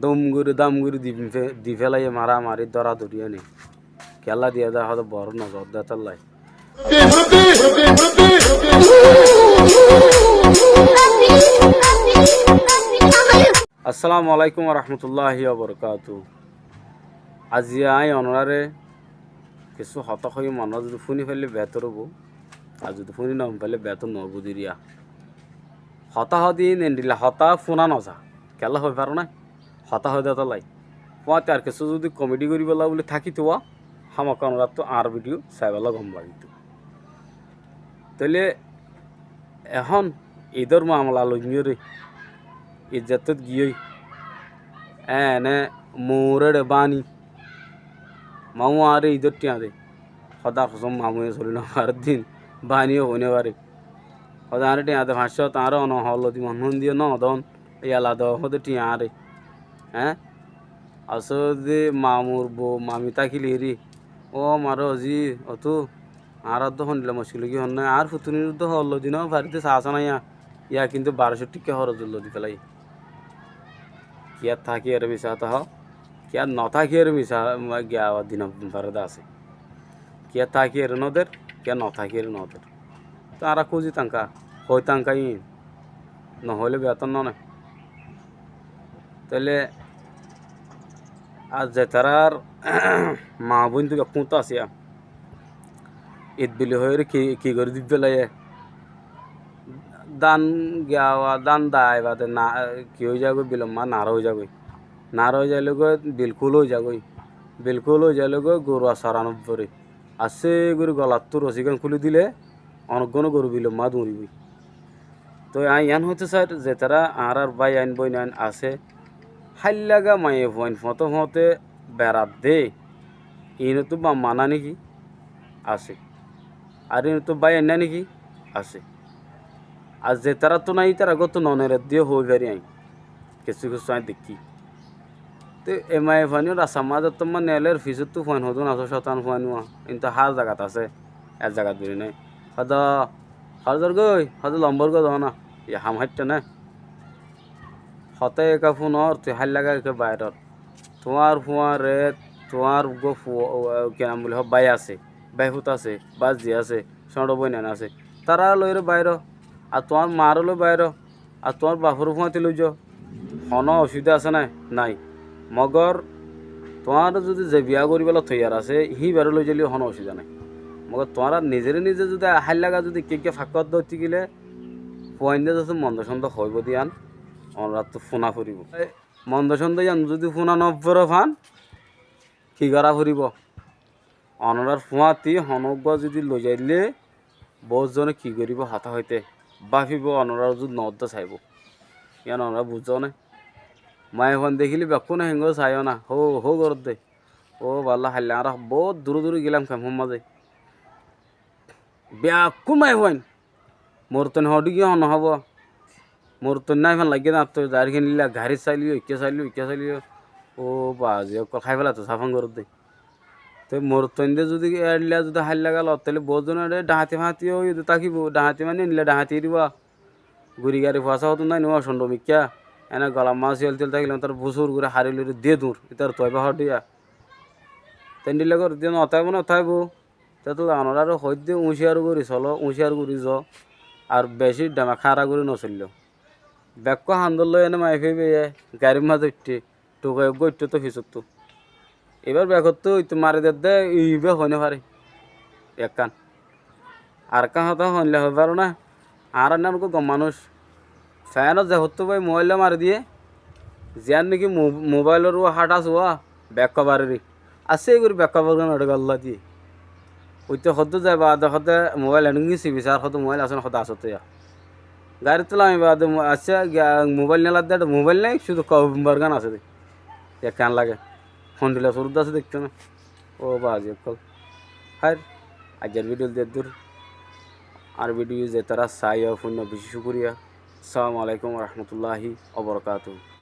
দাম করে দি ফেলাই মারামারি ধরা ধরিয়ে নেই খেলা দিয়ে দেয় হয়তো বড় নজর দেয় তার লাই। আসসালামু আলাইকুম রহমতুল্লাহি বরকাতু। আজি আই অনরারে কিছু হতাশ হয়ে মনে যদি শুনি ফেললে বেতর হবো, আর যদি শুনি নম ফেলে বেতর নহবো দিরিয়া হতাশ দিন এন্ডিলা হতাশ শুনা নজা খেলা হয়ে পারো না হতাশ হয়ে দেওয়া লাই পোয়াতে আর কিছু যদি কমেডি করি পেলা বলে থাকি তো হামাক অনুরাত তো আর ভিডিও চাইবেলা গম লাগিত তাহলে এখন ঈদর মামলা লইমিও রে ইজ্জতত গিয়ে এনে মোরে বানি মামু আরে ঈদর টিয়া দে সদা খসম মামুয়ে চলি না আর দিন বানিও হইনে পারে সদা আরে টিয়া দে ভাষ্য তার অন হল দি মন দিয়ে ন দন ইয়ালা দ হদে টিয়া আরে হ্যাঁ আসলে মামুর বউ মামি তাকিলি হেরি ও মারো জি অত আর তো শুনলে মুশকিল কি হন না আর ফুতুনির তো হল দিন বাড়িতে চাষা নাই ইয়া কিন্তু 1200 টিকা খরচ হল দি পেলাই কি আর থাকি আর মিশা তাহ কি আর নথাকি আর মিশা গিয়া দিন বারদা আছে কি আর থাকি আর নদের কি আর নথাকি আর নদের তো আর খুঁজি তাঙ্কা হই তাঙ্কাই নহলে বেতন নয় তাহলে আর যে তারার মা বোন তো কুঁতো আসিয়া ঈদ বিলি হয়ে কি করে দিব লাগে দান গিয়া দান দায় বাদে না কি হয়ে যাবে বিলম্বা নার হয়ে যাবে নার হয়ে যাইলে গো বিলকুল হয়ে যাবে বিলকুল হয়ে যাইলে গো গরু সরানো পরে আসে গরু গলার তো রসিগান খুলে দিলে অনেকগুলো গরু বিলম্বা দৌড়িবি তো ইয়ান হইতে স্যার যে তারা আর ভাই আইন বই আইন আছে হাইলাগা মায়ে ফোন ফটো ফতে বেড়াত দে ইনো তো বা মানা নাকি আছে আর ইনো তো ভাই আইনা নাকি আছে আর যে তারা তো নাই তারা গত ননের দিয়ে হয়ে পারি আই কিছু কিছু আই দেখি তো এমআই ফানিও রাস্তা মাঝে তোমার নেলের ফিসত তো ফোন হতো না শতান ফোন কিন্তু হার জায়গাত আছে এক জায়গা দূরে নাই হয়তো হাজার গই হয়তো লম্বর গো না ই হাম হাইটটা না হতে একা ফোন আর তুই হাল লাগা একে বাইরের তোমার ফুয়ারে তোমার গো কি নাম বলে বাই আছে বাইহুত আছে বাজি আছে সড় বইনান আছে তারা লইরে বাইর আর তোমার মারও লই বাইর আর তোমার বাপুর ফুয়াতে লই যাও হন অসুবিধা আছে না নাই মগর তোমার যদি যে বিয়া করি পেলা থইয়ার আছে হি বেরো লই যালি হন অসুবিধা নাই মগর তোমার নিজের নিজে যদি হাল লাগা যদি কে ফাঁকত ধরতে গেলে ফুয়াইন্দে যদি মন্দ সন্দ হইব দিয়ান অনরাত তো ফোনা ফুরিব মন্দ সন্দ ইয়ান যদি ফোনা নব্বর ফান কি করা ফুরিব অনরার ফুয়াতি হনজ্ঞ যদি লৈ যাইলে বহুজনে কি করিব হাতা হইতে বাফিব অনরার যদি নদ্দ চাইব ইয়ান অনরা বুঝ না মায়ে ফোন দেখিলি বেকো না হেঙ্গ চাইও না হো ঘর দে ও ভাল্লা হাইলে আর বহুত দূরে দূরে গেলাম খেম মাঝে বেকো মায়ে ফোন মোর তো হটি কি নহব মোর তো নাই ফোন লাগে না তো দাঁড়িয়ে নিলা গাড়ি চাইলিও ইকে চাইলিও ও বাজে খাই ফেলা তো সাফান ঘর দে তো মোর তন্দে যদি এড়িলা যদি হাল লাগাল তাহলে বহুজনে ডাহাতি ফাহাতিও তাকিব ডাহাতি মানে নিলে ডাহাতি দিবা গুড়ি গাড়ি ফাঁসা হতো নাই নোয়া সন্ড মিক্যা এনে গলা মাছ তেল থাকিলাম তার বুসুর করে হারি লড়ি দিয়ে দূর এটার তৈবা হটিয়া তেন্ডি লগর দিয়ে নথাইব নথাইব তো আনার আর হইতে উঁচিয়ার করি চলো উঁচিয়ার করি য আর বেশি ডামা খারা করে নচলল বেক হান্দর লই এনে মাই ফেবে গাড়ির মাঝে উঠতে টোকা গইতে তো ফিসত এবার বেকত তো মারি দে ইবে হইনে পারে এক কান আর কান হতো হইলে হয়ে পারো না আর না গম মানুষ ফ্যানত যে হতো ভাই মোবাইলটা মারি দিয়ে যার নাকি মোবাইলের হাট আছে ব্যাক কভারেরই আছে এগুলো ব্যাক কভার গল্লা দিয়ে ওইতে হতো যায় বা হতে মোবাইল এনে গেছি বিচার হতো মোবাইল আছে না হতো আসতে গাড়ি তোলা আমি বাদ আচ্ছা মোবাইল নেলার দে মোবাইল নেই শুধু কভার গান আছে এক কান লাগে ফোন দিলে সরুদ আছে দেখতে না ও বাজে কল হার আজের ভিডিও দিয়ে দূর আর ভিডিও যে তারা চাই ফোন বেশি শুক্রিয়া আসসালামু আলাইকুম রহমতুল্লাহি ওবরকাতুহু।